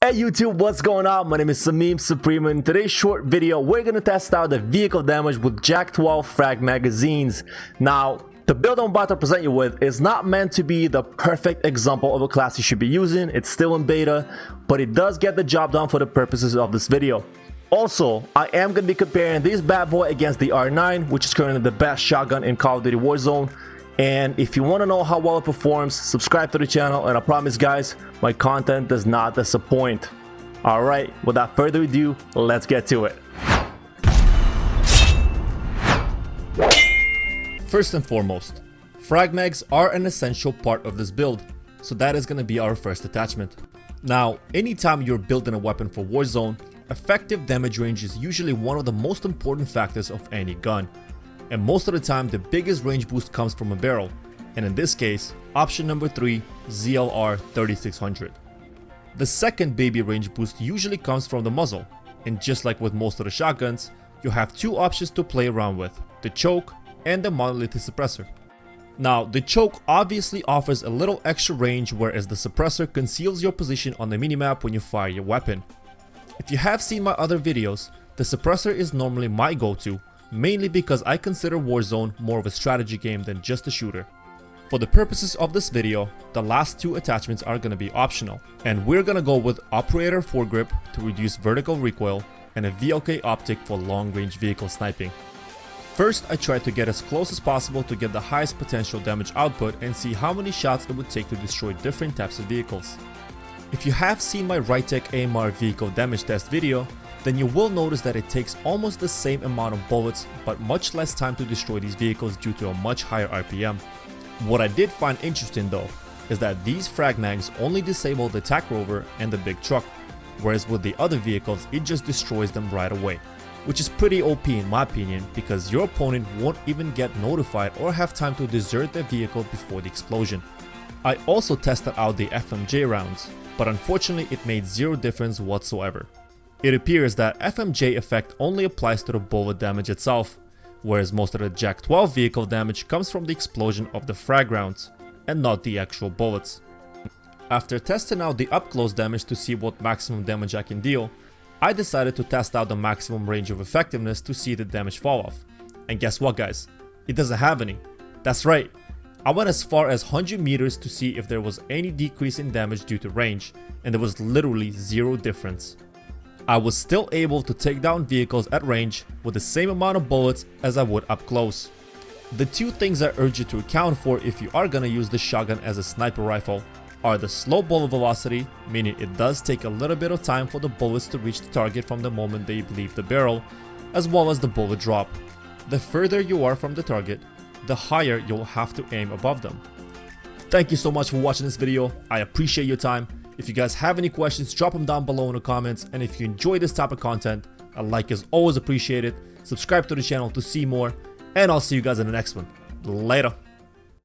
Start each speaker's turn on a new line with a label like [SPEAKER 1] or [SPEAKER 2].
[SPEAKER 1] Hey YouTube, what's going on? My name is Samim Supreme, and in today's short video we're going to test out the vehicle damage with Jak12 Frag magazines. Now, the build I'm about to present you with is not meant to be the perfect example of a class you should be using. It's still in beta, but it does get the job done for the purposes of this video. Also, I am going to be comparing this bad boy against the R9, which is currently the best shotgun in Call of Duty Warzone. And if you want to know how well it performs, subscribe to the channel, and I promise guys, my content does not disappoint. Alright, without further ado, let's get to it. First and foremost, frag mags are an essential part of this build, so that is going to be our first attachment. Now, anytime you're building a weapon for Warzone, effective damage range is usually one of the most important factors of any gun. And most of the time the biggest range boost comes from a barrel, and in this case, option number 3, ZLR 3600. The second baby range boost usually comes from the muzzle, and just like with most of the shotguns, you have two options to play around with, the choke and the monolithic suppressor. Now, the choke obviously offers a little extra range, whereas the suppressor conceals your position on the minimap when you fire your weapon. If you have seen my other videos, the suppressor is normally my go-to, mainly because I consider Warzone more of a strategy game than just a shooter. For the purposes of this video, the last two attachments are going to be optional, and we're going to go with operator foregrip to reduce vertical recoil and a VLK optic for long range vehicle sniping. First, I tried to get as close as possible to get the highest potential damage output and see how many shots it would take to destroy different types of vehicles. If you have seen my Rytec AMR vehicle damage test video, then you will notice that it takes almost the same amount of bullets but much less time to destroy these vehicles due to a much higher RPM. What I did find interesting though is that these frag mags only disable the TAC rover and the big truck, whereas with the other vehicles it just destroys them right away, which is pretty OP in my opinion, because your opponent won't even get notified or have time to desert their vehicle before the explosion. I also tested out the FMJ rounds, but unfortunately it made zero difference whatsoever. It appears that FMJ effect only applies to the bullet damage itself, whereas most of the Jak12 vehicle damage comes from the explosion of the frag rounds, and not the actual bullets. After testing out the up close damage to see what maximum damage I can deal, I decided to test out the maximum range of effectiveness to see the damage fall off. And guess what guys, it doesn't have any. That's right, I went as far as 100 meters to see if there was any decrease in damage due to range, and there was literally zero difference. I was still able to take down vehicles at range with the same amount of bullets as I would up close. The two things I urge you to account for if you are gonna use the shotgun as a sniper rifle are the slow bullet velocity, meaning it does take a little bit of time for the bullets to reach the target from the moment they leave the barrel, as well as the bullet drop. The further you are from the target, the higher you'll have to aim above them. Thank you so much for watching this video. I appreciate your time. If you guys have any questions, drop them down below in the comments, and if you enjoy this type of content, a like is always appreciated. Subscribe to the channel to see more, and I'll see you guys in the next one. Later.